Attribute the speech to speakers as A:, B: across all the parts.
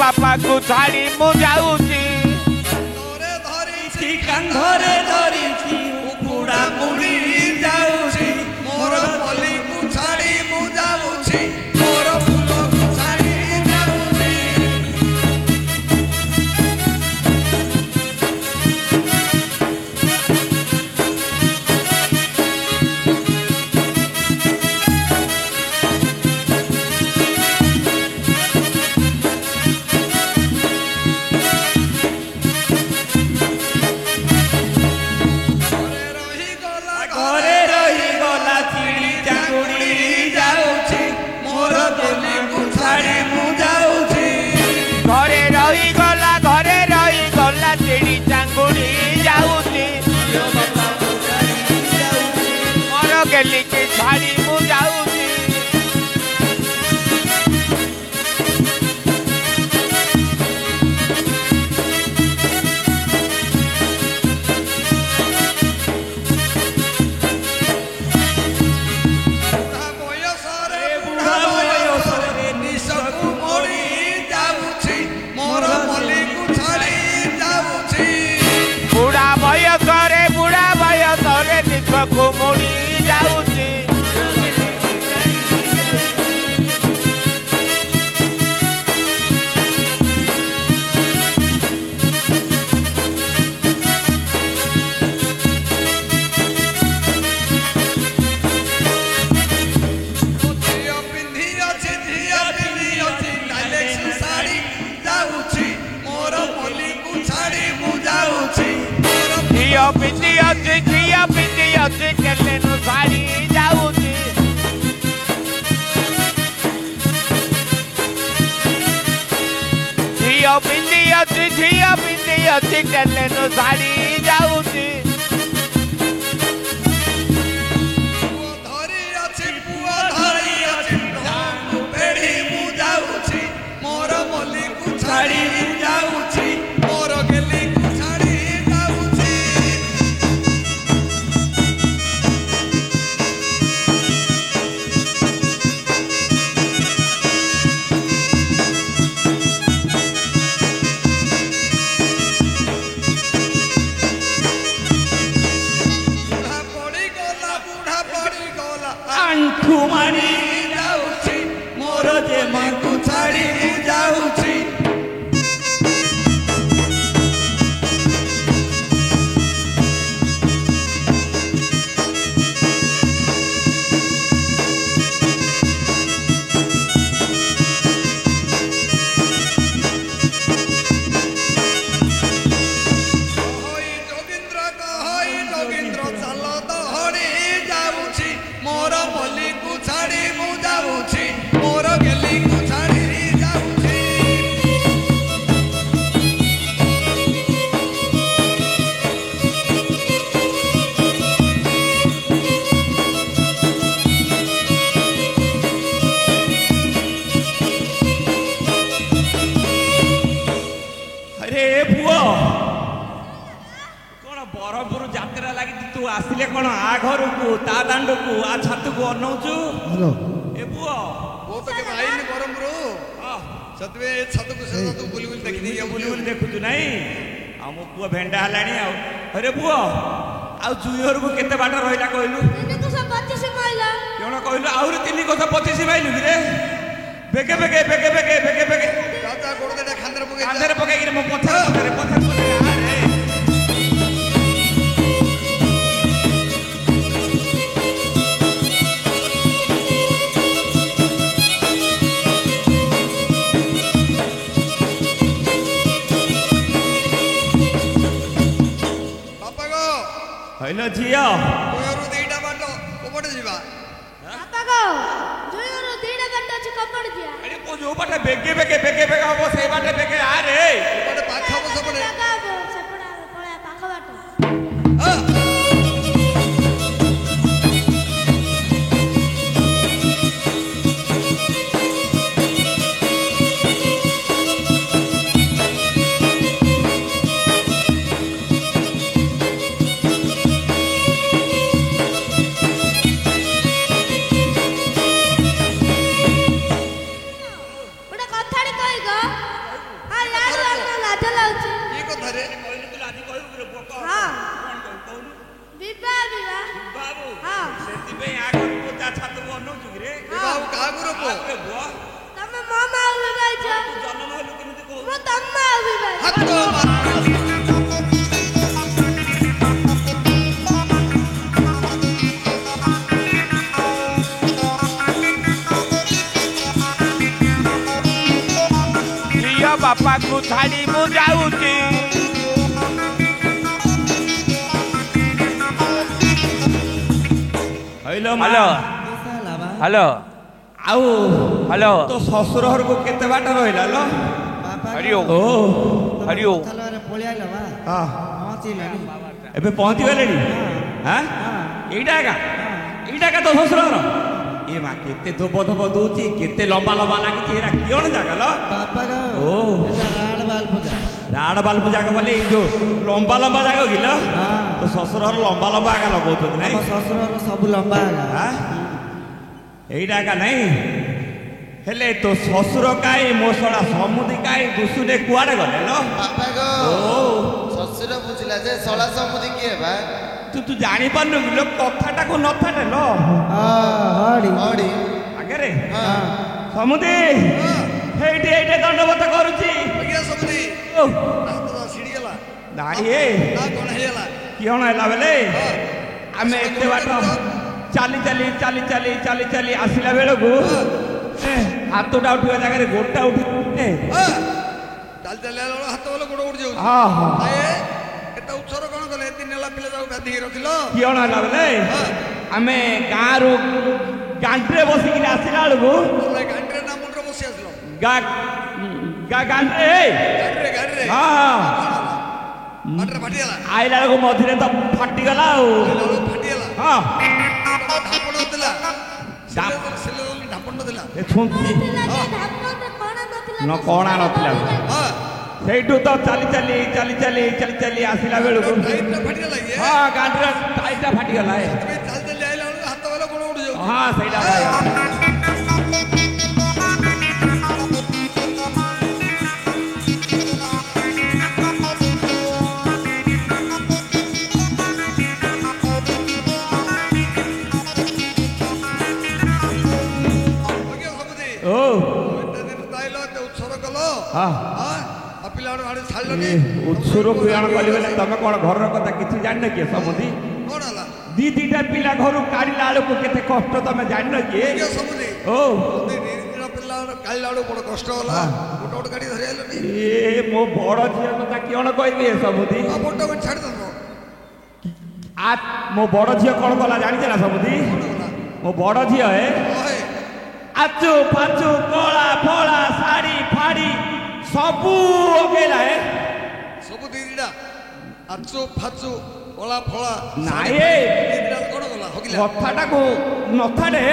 A: बापा को छाड़ी मु जाऊची
B: कांधरे धरिची उकुड़ा मुड़ी जाऊची मोर पली को छाड़ी मु जाऊची मोर फूल को छाड़ी जाऊची
A: लिखे छाड़ी मु जाऊची
B: बुढ़ा बयसरे निशकु मोड़ी जाऊची मोर पली को छाड़ी जाऊची
A: बुढ़ा बयसरे निशकु मोड़ी जाऊची झिया पिंडी अच्छी केले नु साड़ी जाऊची झिया पिंडी अच्छी केले नु साड़ी जाऊची
B: मोर मली को छाड़ी जाऊची मोर गेली को छाड़ी जाऊची बुढ़ा पड़ी गला आंखू मारी जाऊची मोर जे मां को छाड़ी जाऊची जोगिंद्र चल दहड़ी जाऊची मोर मली को छाड़ी मु जाऊची मोर गेली को छाड़ी जाऊची
C: କ'ଣ ଆ ଘରକୁ ତା ଦାଣ୍ଡକୁ ଆ ଛାତକୁ ଅନଉଛୁ ଏ ପୁଅ
B: ପୁଅ ତ କେବେ ଆଇନି ବ୍ରହ୍ମପୁର ସେଥିପାଇଁ ଏ ଛାତକୁ ସେ ଛାତକୁ ବୁଲି ବୁଲି ଦେଖିଦେଇ
C: ବୁଲି ବୁଲି ଦେଖୁଛୁ ନାଇଁ ଆଉ ମୋ ପୁଅ ଭେଣ୍ଡା ହେଲାଣି ଆଉ ଆରେ ପୁଅ ଆଉ ଜୁଇ ଘରକୁ କେତେ ବାଟ ରହିଲା କହିଲୁ କ'ଣ କହିଲୁ ଆହୁରି 325 ମାଇଲୁ କିରେ ବେକେ ବେକେ ବେକେ ବେକେ ବେକେ ବେକେ
B: ତା ଗୋଡ଼ ଦେଟା ଖାନ୍ଦରେ
C: କାନ୍ଧରେ ପକେଇକିରି ମୋ ପଛରେ ପଛରେ ଆରେ ହଇଲ ଝିଅ
B: ଜୁଇରୁ ଦିଟା ବାଟ କୋପଟେ ଯିବା
C: ଯୋଉ ବାଟେ ବେଗେ ବେଗେ ବେଗେ ବେଗେ ହବ ସେଇ ବାଟେ ବେଗେ ଆରେ
B: ଏପଟେ ପାଖ ହବ ସେପଟେ
A: ବାପାକୁ ଛାଡ଼ି ମୁଁ ଯାଉଛି
C: ହ୍ୟାଲୋ
A: ହ୍ୟାଲୋ
C: ଆଉ
A: ହ୍ୟାଲୋ
C: ତୋ ଶ୍ୱଶୁର ଘରକୁ କେତେ ବାଟ ରହିଲା ଲୋ
A: ହରିଓ ହରିଓ
C: ଏବେ ପହଞ୍ଚି ଗଲେଣି ଏଇଟା ଏକା ତୋ ଶ୍ୱଶୁର ଘର ଏ ମା କେତେ ଧୋବ ଧୋବ ଦଉଛି କେତେ ଲମ୍ବା ଲମ୍ବା ଲାଗିଛି ଏରା କିଅଣ ଜାଗା ଲୋ ଓ ରାଡ଼ ବାଲ୍ବ ଜାଗ ବୋଲେ ଏଇ ଯୋଉ ଲମ୍ବା ଲମ୍ବା ଜାଗ କିଲ ତୋ ଶ୍ୱଶୁର ଘର ଲମ୍ବା ଲମ୍ବା ଆଗା ଲଗଉଛନ୍ତି ନାଇଁ
D: ସବୁ ଲମ୍ବା
C: ଏଇଟା ଏକା ନାଇଁ ହେଲେ ତୋ ଶ୍ୱଶୁର କାଇଁ ମୋ ଶଳା ସମୁଦି କାଇଁ ଦୁସୁନେ କୁଆଡ଼େ ଗଲେ ଲୋ
D: ଶ୍ୱଶୁର ବୁଝିଲା ଯେ ଶଳା ସମୁଦି କିଏ ବା
C: ତୁ ଜାଣିପାରୁନୁ କି ଲୋ କଥାଟାକୁ ନଥାଟେ ଲୋ ଆଗରେ ସମୁଦି ହେଇଠି ଦଣ୍ଡବତ କରୁଛି କିଅଣ ହେଲା ବେଲେ ଆମେ ଏତେ ବାଟ ଚାଲି ଚାଲି ଚାଲି ଚାଲି ଚାଲି ଚାଲି ଆସିଲା ବେଳକୁ ହାତଟା ଉଠିବା ଜାଗାରେ ଗୋଡ଼ଟା ଉଠି
B: ହାତ ବୋଲେ ଗୋଡ଼ ଉଠି ଯାଉଛି ଏତେ ଉତ୍ସର କ'ଣ କଲେ ଏତେ ନେଲା ପିଲା ଯାକୁ ଗାଧେଇକି ରଖିଲ
C: କିଅଣ ହେଲା ବେଲେ ଆମେ ଗାଁରୁ ଗାଣ୍ଠିରେ ବସିକିରି ଆସିଲା ବେଳକୁ
B: ଗାଣ୍ଠିରେ ନା ମୁଣ୍ଡରେ ବସି ଆସିଲ
C: ଗାଣ୍ଠିରେ
B: ଫାଟିଗଲା
C: ଆଇଲା ବେଳକୁ ମଝିରେ ତ ଫାଟିଗଲା ଆଉ
B: ଫାଟିଗଲା ଢାପଣ ଥିଲା ଢାପଣ ଥିଲା
C: କଣା ନଥିଲା ସେଇଠୁ ତ ଚାଲି ଚାଲି ଚାଲି ଚାଲି ଚାଲି ଚାଲି ଆସିଲା ବେଳକୁ ଗାଣ୍ଠିର ଟାଇଟଟା ଫାଟିଗଲା ହଁ ସେଇଟା ଉତ୍ସରୁ ଗୁଣ କଲି ବେଲେ ତମେ କ'ଣ ଘରର କଥା କିଛି ଜାଣିନ କିଏ ସମୁଦି ଦିଟା ପିଲା ଘରୁ କାଢିଲା ବେଳକୁ କେତେ କଷ୍ଟ ତମେ ଜାଣିନ କିଏ ମୋ ବଡ଼ ଝିଅ କଥା କିଅଣ କହିବି ଏ ସମୁଦି ମୋ ବଡ଼ ଝିଅ କ'ଣ କଲା ଜାଣିଛ ନା ସମୁଦି ମୋ ବଡ଼ ଝିଅ ଆଚୁ ଫାଚୁ କଳା ଫଳା ଶାଢ଼ୀ ଫାଡ଼ି ସବୁ ଅଗେଇଲା
B: ସବୁ ଦିଦିଟା ଆଚୁ ଫାଚୁ କଳା ଫଳା
C: ନାଇଁ
B: କ'ଣ କଲା
C: କଥାଟାକୁ ନଥାଟେ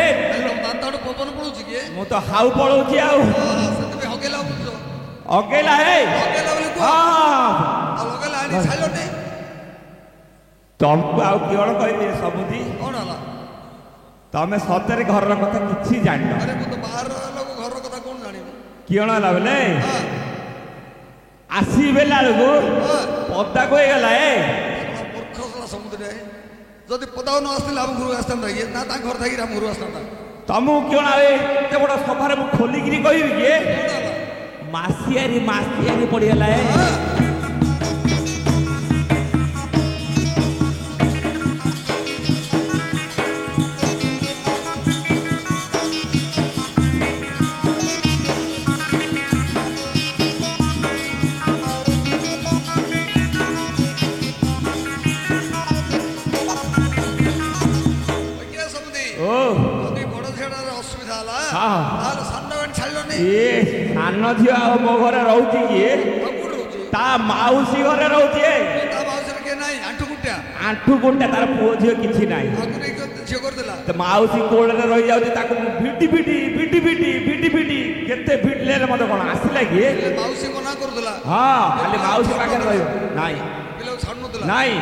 B: ଦାନ୍ତଠୁ ପବନ ପଳଉଛି କିଏ
C: ମୁଁ ତ ହାଉ ପଳଉଛି ଆଉ
B: ସେଥିପାଇଁ ହଗେଇଲା
C: ଅଗେଇଲା
B: ହଗେଇଲା ବୋଲି ଲଗେଇଲା ଆଣି ଛାଡ଼ିଲନି
C: ତମକୁ ଆଉ କିଅଣ କହିବି ସମୁଦି
B: କଣ ହେଲା?
C: ତମେ ସତରେ ଘରର କଥା କିଛି ଜାଣିନ।
B: ଆରେ ମୁଁ ତ ବାହାର ଲୋକ ଘରର କଥା କଣ ଜାଣିବି?
C: କିଅଣ ହେଲା ବେଲେ
B: ହଁ
C: ଆସିବେଲା ବେଳକୁ
B: ହଁ
C: ପଦାକୁ ହେଇଗଲା
B: ମୂର୍ଖ ଶଳା ସମୁଦ୍ରରେ ଯଦି ପଦାକୁ ନ ଆସିଥିଲେ ଆମ ଘରକୁ ଆସିଥାନ୍ତା କି ନା ତାଙ୍କ ଘର ଥାଇକି ଆମ ଘରକୁ ଆସିଥାନ୍ତା?
C: ତମକୁ କିଅଣ ଏତେ ବଡ଼ ସଭାରେ ମୁଁ ଖୋଲିକିରି କହିବି କି
B: କଣ ହେଲା?
C: ମାସିଆରି ପଡ଼ିଗଲା
B: ଯଦି ବଡ ଝିଅଟାର ଅସୁବିଧା ହେଲା ତାହେଲେ ସାନ ବେଣ ଛାଡ଼ିଲନି?
C: ସାନ ଝିଅ ଆଉ ମୋ ଘରେ ରହୁଛି କିଏ?
B: କୋଉଠି ରହୁଛି?
C: ତା ମାଉସୀ ଘରେ ରହୁଛି।
B: ତା ମାଉସୀର କିଏ ନାହିଁ?
C: ଆଣ୍ଠୁ ଗୁଣ୍ଟା ତାର ପୁଅ ଝିଅ କିଛି ନାହିଁ।
B: ଆକୁ ନେଇକି ଝିଅ କରିଦେଲା।
C: ମାଉସୀ କୋଳରେ ରହିଯାଉଛି ତାକୁ ଭିଟି କେତେ ଭିଟିଲେ ମତେ କଣ ଆସିଲା କି?
B: ମାଉସୀ ମନା କରୁଥିଲା।
C: ହଁ ଖାଲି ମାଉସୀ ପାଖରେ ରହିବ ନାଇଁ
B: ପିଲାକୁ ଛାଡୁନଥିଲା
C: ନାଇଁ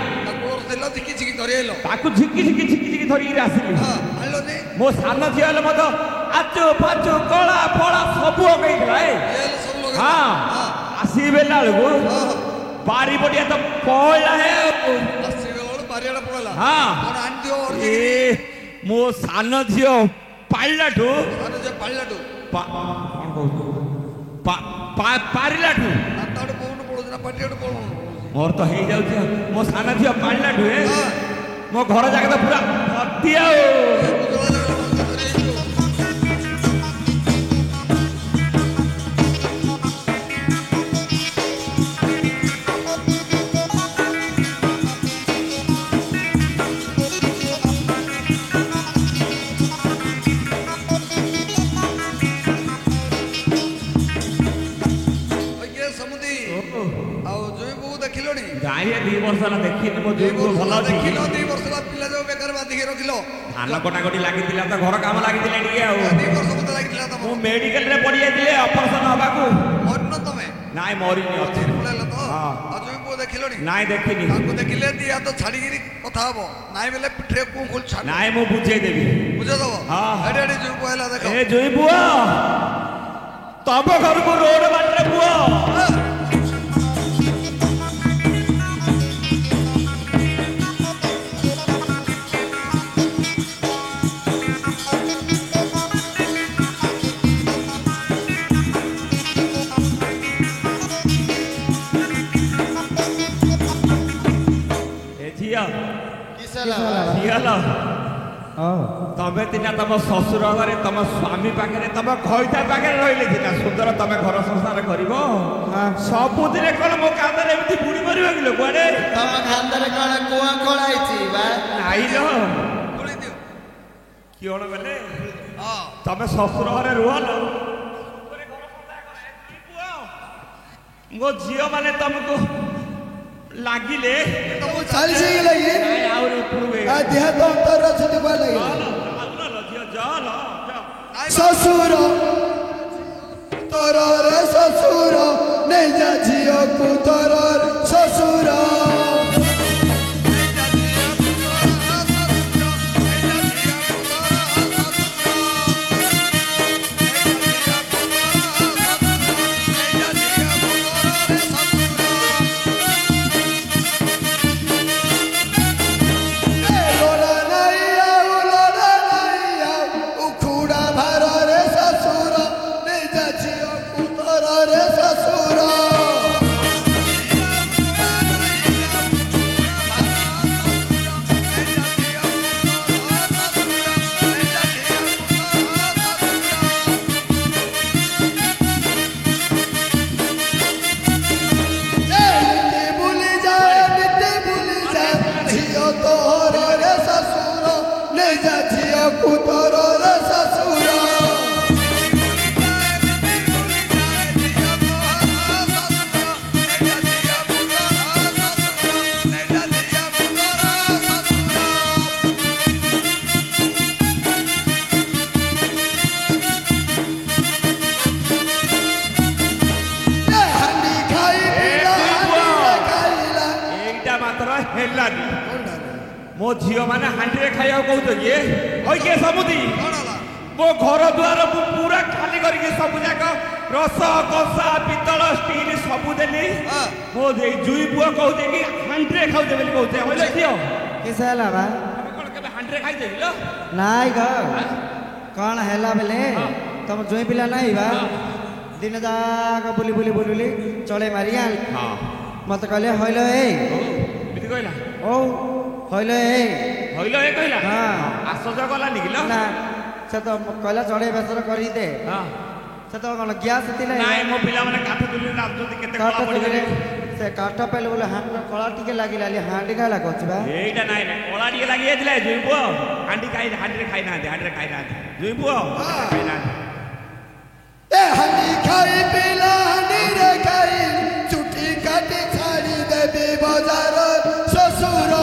C: ତାକୁ ଝିକି ଧରିକିରି ଆସିଲି। ମୋ ସାନ ଝିଅ ହେଲେ ମତେ ଆଚୁ ପାଚୁ କଳା ଫଳା ସବୁ ଅଗେଇଥିଲା। ହଁ ଆସିବେଲା ବେଳକୁ ବାରିପଟିଆ ତ ପଳା ମୋ ସାନ ଝିଅ ପାରିଲାଠୁ ମୋର ତ ହେଇଯାଉଛି। ମୋ ସାନ ଝିଅ ପାରିଲାଠୁ ମୋ ଘର ଜାଗା ତ ପୁରା ଭର୍ତ୍ତି ଆଉ। ଗାଈରେ 2 ବର୍ଷ ହେଲା ଦେଖିନି ମୋ ଜୋଇ ପୁଅ ଭଲ ଅଛି।
B: 2 ବର୍ଷ ହେଲା ପିଲା ଯୋଉ ବେକାର ବାନ୍ଧିକି ରଖିଲ।
C: ଧାନ କଟାକଟି ଲାଗିଥିଲା ତ ଘର କାମ ଲାଗିଥିଲା ଟିକେ ଆଉ।
B: 2 ବର୍ଷ ମତେ ଲାଗିଥିଲା ତମ।
C: ମୁଁ ମେଡିକାଲରେ ପଡି ଯାଇଥିଲି ଅପରେସନ ହବାକୁ।
B: ମରିନ ତମେ?
C: ନାଇଁ ମରିନି ଅଛି।
B: ପଳେଇଲ ତ? ଆଉ ଜୋଇ ପୁଅ ଦେଖିଲଣି?
C: ନାଇଁ ଦେଖିନି।
B: ତାକୁ ଦେଖିଲେ ଦି ହାତ ଛାଡିକିରି କଥା ହବ। ନାଇଁ ବେଲେ ପିଠରେ କୋଉ ଖୋଲ ଛାଡ।
C: ନାଇଁ ମୁଁ ବୁଝେଇଦେବି।
B: ବୁଝେଇଦବ?
C: ହଁ
B: ଏଡେ ଏଡେ ଜୋଇ ପୁଅ ହେଲା ଦେଖ।
C: ଏ ଜୋଇ ପୁଅ ତମ ଘରକୁ ରୋଡ ବାଟରେ ପୁଅ ତମେ ଦିନ ତମ ଶ୍ୱଶୁର ଘରେ ତମ ସ୍ୱାମୀ ପାଖରେ ତମ ଖଇତା ପାଖରେ ରହିଲେ ସିନା ସୁନ୍ଦର ତମେ ଘର ସଂସାର କରିବ। ସବୁଦିନେ କଣ ମୋ କାନ୍ଧରେ ଏମିତି ବୁଣି ମରିବ କି କୁଆଡେ?
D: ତମ କାନ୍ଧରେ କଣ କୁଆ ଖୋଳା ହେଇଛି ବା?
C: ନାଇଁ ଲ କିଅଣ ବେଲେ ତମେ ଶ୍ୱଶୁର ଘରେ ରୁହଲ ମୋ ଝିଅ ମାନେ ତମକୁ ଲାଗିଲେ
B: ଶ୍ୱଶୁର ତୋର ରେ ଶ୍ୱଶୁର ନେଇ ଯା ଝିଅକୁ ତୋର ଶ୍ୱଶୁର
C: मो झील मैंने हांडी खाया कौच किए हई किए समुदी मो घर द्वार पूरा खाली करके सब जाक रस कषा पितल स्टील सब देली मो जुई पुआ कहते कि हांडी खाऊे बोली कहते हइले कियो
D: किस हैला बा
C: कौन के हांडी खाई देली लो
D: नाई ग कौन हैला बेले तुम जोई पिला नहीं बा दिन जाक बुली बुली बुली चले मारिया
C: हां
D: मत कहले हइलो ए
C: बिति कहला
D: ओ हइलो ए
C: कहला
D: हां
C: आसज गला निकलो
D: ना से तो कहला चढ़े बेसर करी दे
C: हां
D: से तो कौन ग्यास थिले
C: नाइ मो पिला माने काठ तुली राजती केते कला पड़ी गले
D: से काठ पेले बोले हाथ में कला टिके लागी लाली हांडी खाला कहछबा
C: एटा नाइ ना कला टिके लागी एतले जुई पुओ हांडी खाई ना जुई पुओ खाई ना
B: ए हांडी खाई पिला हांडी रे खाई चुटी काटी छाड़ी देबी बाजार ससुर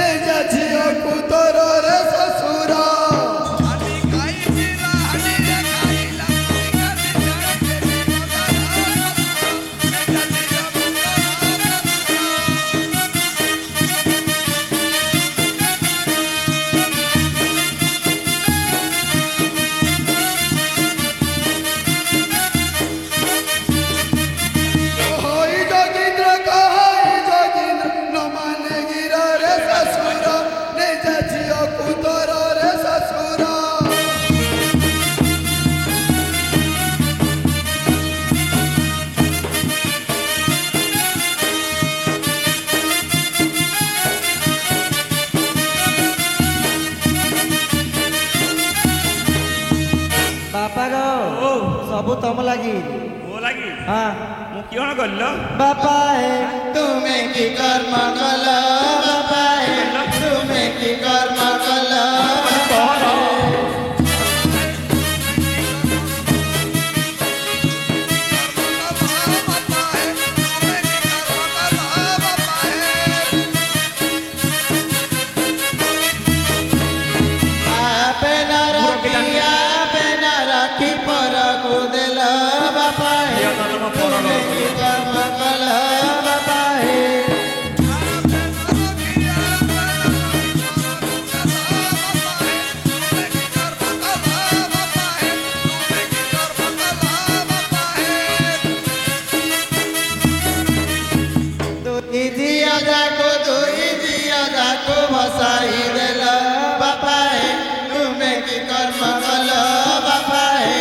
B: ने जा झियो कुतोर रे ससुर हांडी खाई पिला हांडी रे खाई ला काटी छाड़ी देबी बाजार ने जा
D: सबू तुम लगी
C: मो लगी
D: हाँ
C: मु कियों गल्लो
D: बापा है तुम्हें की कर्म कला बापा है तुम्हें की कर्म कला बसाई देला बापा है तुम्हें की कर्म कला बापा है
B: तुई जिया लागो तुई जिया लागो बसाई देला बापा है तुम्हें की कर्म कला बापा है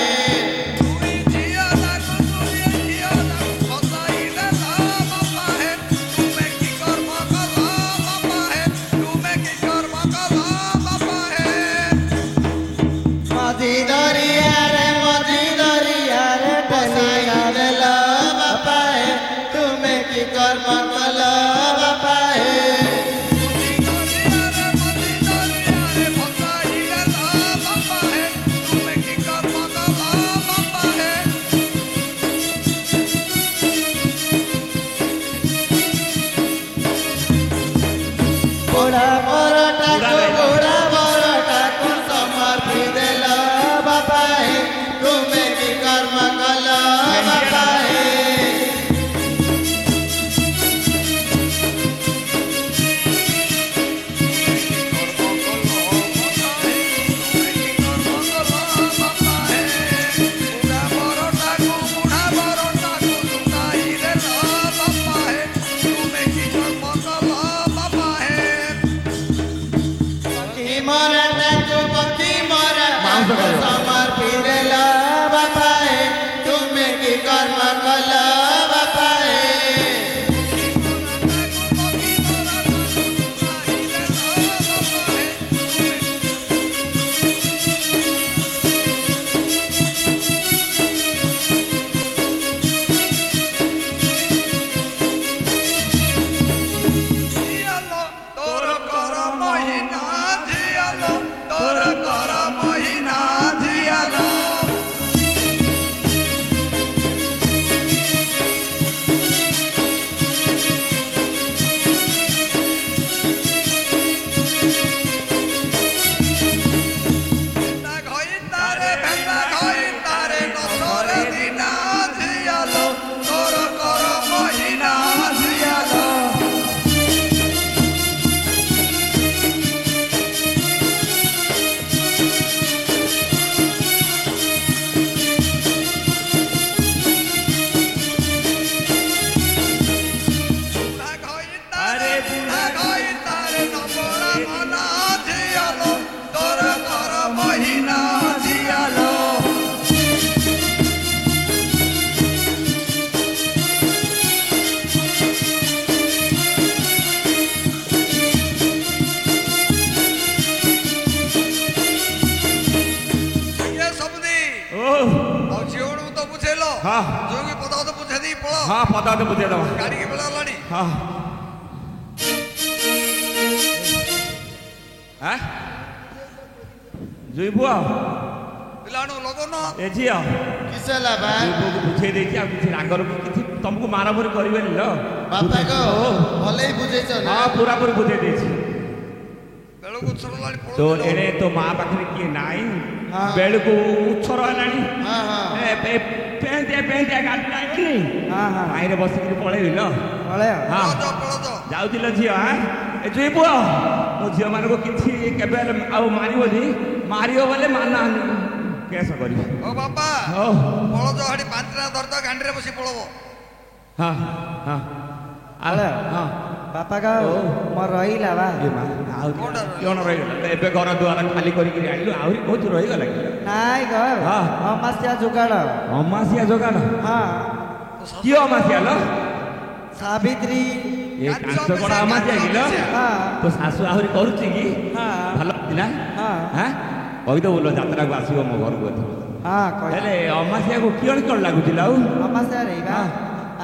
B: तुम्हें की कर्म कला बापा है
D: मजी दरिया रे बसाई देला बापा है तुम्हें की कर्म कला बापा है
C: ହଁ
B: ଯୋଗୀ ପଦାବତ ବୁଝେଇ ଦେଇ ପଳ।
C: ହଁ ପଦାବତ ବୁଝେଇ ଦେବା
B: ଗାଡି କେ ବେଳ ହେଲାଣି।
C: ହଁ ଜୁଇ ପୁଅ
B: ପିଲାଣୁ ଲଗନ
C: ଏ ଝିଅ
E: କିସ ହେଲା ବା
C: ପୁଅକୁ ବୁଝେଇ ଦେଇଛି ଆଉ କିଛି ରାଗରୁ କିଛି ତମକୁ ମାରାମାରି କରିବେନି ଲୋ
E: ବାପା ଗୋ ଭଲେଇ ବୁଝେଇଛ ନା
C: ହଁ ପୁରାପୁରି ବୁଝେଇ ଦେଇଛି
B: ବେଳକୁ ଉଛରଲାଣି ପଳ।
C: ତୋ ଏଣେ ତୋ ମା ପାଖରେ କିଏ ନାହିଁ ବେଳକୁ ଉଚ୍ଛର ହେଲାଣି
E: ହଁ ହଁ
C: ପେନ୍ତିଆ ଗାଡ଼ି ନାହିଁ
D: ହଁ ହଁ
C: ମାଇରେ ବସିକିରି ପଳେଇବି ଲୋ
D: ପଳେଇ
C: ହଁ
B: ପଳ ଯ
C: ଯାଉଥିଲ ଝିଅ ଏ ଜୁଇ ପୁଅ ମୋ ଝିଅମାନଙ୍କୁ କିଛି କେବେ ହେଲେ ଆଉ ମାରିବନି ମାରିବ ବୋଲେ ମାନ କେସ କରିବି
B: ଓ ବାପା
C: ହଉ
B: ପଳ ଯ ହାଡି ପାଞ୍ଚଟା ଧରତ ଗାଣ୍ଡିରେ ବସି ପଳବ।
C: ହଁ ହଁ
D: ପଳେଇ
C: ହଁ
D: ବାପା ଗା ମୋର ରହିଲା ବା
C: ଆଉ କ'ଣ ରହିଗଲା ଏବେ ଘର ଦୁଆର ଖାଲି କରିକିରି ଆଣିଲୁ ଆହୁରି ବହୁତ ରହିଗଲା କି
D: ନାଇଁ ଗ
C: ହଁ।
D: ଅମାସ୍ୟା ଯୋଗାଡ଼
C: ଅମାସିଆ ଯୋଗାଡ଼
D: ହଁ
C: କିଏ ଅମାସିଆ ଲୋ
D: ସାବିତ୍ରୀ
C: ଏ କାଞ୍ଚ କଣ ଅମାସିଆ କିଲ
D: ହଁ
C: ତୋ ଶାଶୁ ଆହୁରି କରୁଛି କି
D: ହଁ
C: ଭଲ ଥିଲା
D: ହଁ
C: ହାଁ କହିଦେବୁ ଲୋ ଯାତ୍ରାକୁ ଆସିବ ମୋ ଘରକୁ ଏଥର
D: ହଁ କହ
C: ହେଲେ ଅମାସିଆକୁ କିଅଣ କ'ଣ ଲାଗୁଥିଲା ଆଉ
D: ଅମାସ୍ୟା ରେ ବା
C: ହଁ।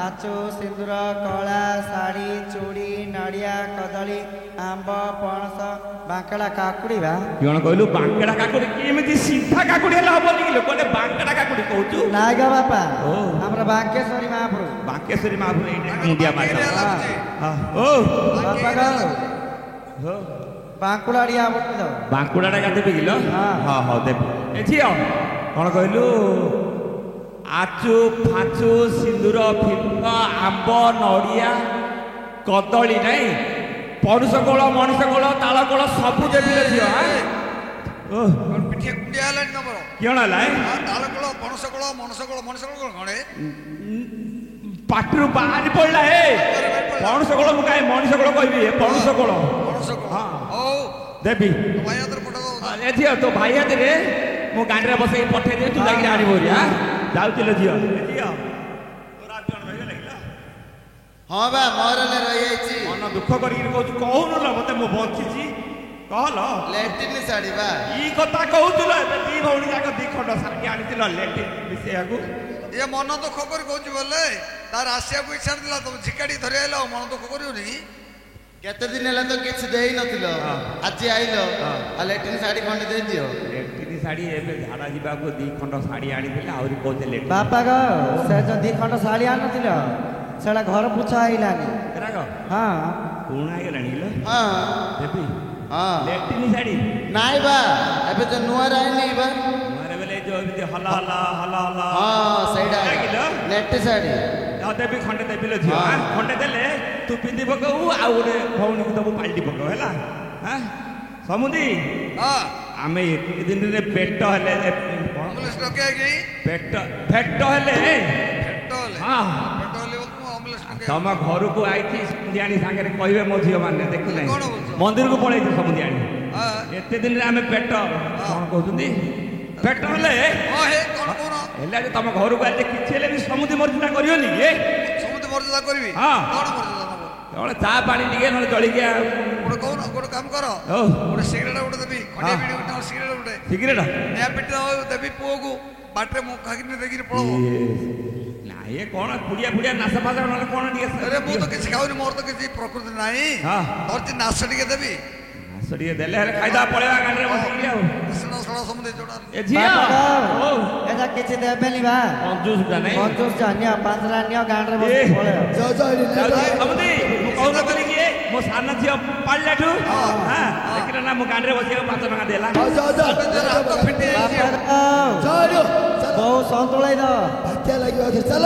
D: ଆଚୁ ସିନ୍ଦୁର କଳା ଶାଢ଼ୀ ଚୁଡ଼ି ନଡ଼ିଆ କଦଳୀ ଆମ୍ବ ପଣସ ବାଙ୍କଡ଼ା କାକୁଡ଼ି ବା
C: କିଅଣ କହିଲୁ ବାଙ୍କଡ଼ା କାକୁଡ଼ି କେମିତି ସିଧା କାକୁଡ଼ି ହେଲେ ହବନି କି ଲୋକ ବାଙ୍କଡ଼ା କାକୁଡ଼ି କହୁଛୁ
D: ନାଇଁ ଗ ବାପା
C: ଓ।
D: ଆମର ବାଙ୍କେଶ୍ୱରୀ ମହାପ୍ରଭୁ
C: ବାଙ୍କେଶ୍ୱରୀ ମହାପୁର ଏଇଟା ମୁଣ୍ଡିଆ ମାଛ ଓ
D: ବାପା ଗ ବାଙ୍କୁଡ଼ା ଟିକେ ଆମକୁ ଦବ
C: ବାଙ୍କୁଡ଼ାଟା କାଟିବି କିଲୋ
D: ହଁ।
C: ହଁ ହଉ ଦେବି ଏ ଝିଅ କ'ଣ କହିଲୁ ଆଚୁ ଫାଚୁ ସିନ୍ଦୁର ଫିମ୍ବ ଆମ୍ବ ନଡ଼ିଆ କଦଳୀ ନାଇଁ ପଣସ କୋଳ ମଣିଷ କୋଳ ତାଳ କୋଳ ସବୁ ଦେବି ଲୋ ଝିଅ ଓ
B: ପିଠିଆ କୁଣ୍ଡିଆ ହେଲାଣି ତମର।
C: କିଅଣ ହେଲା
B: ତାଳ କୋଳ ପଣସ କୋଳ ମଣିଷ କୋଳ କଣ
C: ପାଟିରୁ ବାହାରି ପଡ଼ିଲା ହେ ପଣସ କୋଳ ମୁଁ କାହିଁ ମଣିଷ କୋଳ କହିବି ଏ ପଣସ କୋଳ
B: ପଣସ କୋଳ
C: ହଁ।
B: ହଉ
C: ଦେବି
B: ଭାଇ ହାତରେ ପଠାଉ।
C: ଏ ଝିଅ ତୋ ଭାଇ ହାତରେ ମୁଁ ଗାଡ଼ିରେ ବସେଇକି ପଠେଇ ଦେବି ତୁ ଯାଇକି ଆଣିବୁ ଯାଉଥିଲ ଝିଅ ଝିଅ
E: ହଁ ବା ମୋର ହେଲେ ରହିଯାଇଛି
C: ମନ ଦୁଃଖ କରିକି କହୁଛୁ କହୁନୁ ମତେ ମୁଁ ବଞ୍ଚିଛି କହଲ
E: ଲେଟିନ୍ ଶାଢ଼ୀ ବା
C: ଇ କଥା କହୁଥିଲ ଏବେ ଦି ଭଉଣୀ ଯାକ ଦି ଖଣ୍ଡ ଶାଢ଼ୀ ଆଣିଥିଲ ଲେଟିନ୍ ମିଶେଇବାକୁ
B: ଏ ମନ ଦୁଃଖ କରି କହୁଛି ବୋଲେ ତାର ଆସିବାକୁ ଇଚ୍ଛା ଥିଲା ତମେ ଝିକାଡ଼ି ଧରି ଆଇଲ ମନ ଦୁଃଖ କରିବନି।
E: କେତେ ଦିନ ହେଲା ତ କିଛି ଦେଇ ନଥିଲ ଆଜି ଆଇଲ ଆଉ ଲେଟିନ୍ ଶାଢ଼ୀ ଖଣ୍ଡେ ଦେଇଦିଅ
C: ଲେଟିନ୍ ଶାଢ଼ୀ ଏବେ ଝାଡ଼ା ଯିବାକୁ ଦି ଖଣ୍ଡ ଶାଢ଼ୀ ଆଣିଥିଲେ ଆହୁରି କହୁଥିଲେ ଲେଟିନ୍
D: ବାପା ଗ ସେ ଯୋଉ ଦି ଖଣ୍ଡ ଶାଢ଼ୀ ଆଣିନଥିଲ ସେଟା ଘର ପୋଛା ହେଇଲାନି
C: ଏରାକ
D: ହଁ
C: ପୁରୁଣା ହେଇଗଲାଣି କିଲୋ
E: ହଁ
C: ଦେବି
E: ହଁ
C: ଲେଟିନ୍ ଶାଢ଼ୀ
E: ନାଇଁ ବା ଏବେ ତ ନୂଆରେ ଆଇନି ବା
C: ମୋର ବେଲେ ଯୋଉ ଏମିତି ହଲ ହଲ ହଲ ହଲ
E: ହଁ ସେଇଟା
C: କିଲୋ
E: ଲେଟି ଶାଢ଼ୀ
C: ଦେବି ଖଣ୍ଡେ ଦେବି ଲୋ ଝିଅ ଖଣ୍ଡେ ଦେଲେ ତୁ ପିନ୍ଧି ପକଉ ଆଉ ଗୋଟେ ଭଉଣୀକୁ ଦେବୁ ପାଲଟି ପକଉ ହେଲା ସମୁଦି
B: ହଁ
C: ଆମେ ଏତିକି ଦିନରେ ପେଟ ହେଲେ
B: ଅମ୍ବୁଲାନ୍ସ ଡକେଇ କି
C: ପେଟ ଫେଟ ହେଲେ
B: ପେଟ ହେଲେ
C: ହଁ
B: ପେଟ ହେଲେ ବୋଲକୁ ଅମ୍ବୁଲାନ୍ସ ଡକେଇ
C: ତମ ଘରକୁ ଆଇଛି ସନ୍ଧ୍ୟାଣୀ ସାଙ୍ଗରେ କହିବେ ମୋ ଝିଅ ମାନେ ଦେଖୁ ନାହିଁ
B: କଣ କହୁଛ?
C: ମନ୍ଦିରକୁ ପଳେଇଛି ସନ୍ଧ୍ୟାଣୀ
B: ହଁ
C: ଏତେ ଦିନରେ ଆମେ ପେଟ କଣ କହୁଛନ୍ତି ପେଟ ହେଲେ
B: ହଁ ହେ କଣ କହୁନ
C: ହେଲେ ଆଜି ତମ ଘରକୁ ଆଇଲେ କିଛି ହେଲେ ବି ସମୁଦି ମର୍ଜିଟା କରିବନି ଏ
B: ସମୁଦ୍ର ମର୍ଯ୍ୟାଦା କରିବି
C: ହଁ।
B: କଣ ମର୍ଯ୍ୟାଦା ନବ
C: କଣ ଚା ପାଣି ଟିକେ ନହେଲେ ଜଳିକିଆ
B: ଗୋଟେ କହୁନ ଗୋଟେ କାମ କର
C: ହଉ
B: ଗୋଟେ ସିଗାରେଟ ଗୋଟେ ଦେବି ଖଣ୍ଡିଆ ବିଡ଼ି ଗୋଟେ ସିଗାରେଟ ଗୋଟେ
C: ସିଗରେଟ
B: ନିଆଁ ପିଠି ଦେବି ପୁଅକୁ ବାଟରେ ମୁଁ ଖାଇକି ଦେଖିକି ପଳବ।
C: ନାଇଁ ଏ କଣ ପୁଡ଼ିଆ ପୁଡ଼ିଆ ନାଶ ଫାଶ ନହେଲେ କଣ ଟିକେ
B: ଆରେ ମୁଁ ତ କିଛି ଖାଉନି ମୋର ତ କିଛି ପ୍ରକୃତି ନାହିଁ
C: ହଁ।
B: ଧରଛି ନାଶ ଟିକେ ଦେବି
C: ନାଶ ଟିକେ ଦେଲେ ହେଲେ ଖାଇଦବା ପଳେଇବା ଗାଡ଼ିରେ ବସିକି ଆଉ
B: ସେଟା ସଡ଼ା ସମୁଦ୍ର ଯୋଡ଼ା
C: ଏ ଝିଅ ଓ
D: ଏଟା କିଛି ଦେବେନି ବା
C: କଞ୍ଜୁସଟା ନାଇଁ
D: ପଞ୍ଚୁଷ ନିଅ ପାଞ୍ଚଟା ନିଅ ଗାଁରେ ବସି ପଳେଇ
C: ସମୁଦି ମୁଁ କହୁନଥିଲି କି ମୋ ସାନ ଝିଅ ପାଳିଲାଠୁ ଦେଖିଲ ନା ମୁଁ ଗାଡ଼ିରେ ବସିବାକୁ 5 ଟଙ୍କା ଦେଲା
B: ହାତ ଫିଟି ଯାଇଛି
D: ବହୁ ସନ୍ତୁଳାଇ ଦବ
B: ବାତ୍ୟା ଲାଗିବ ଚାଲ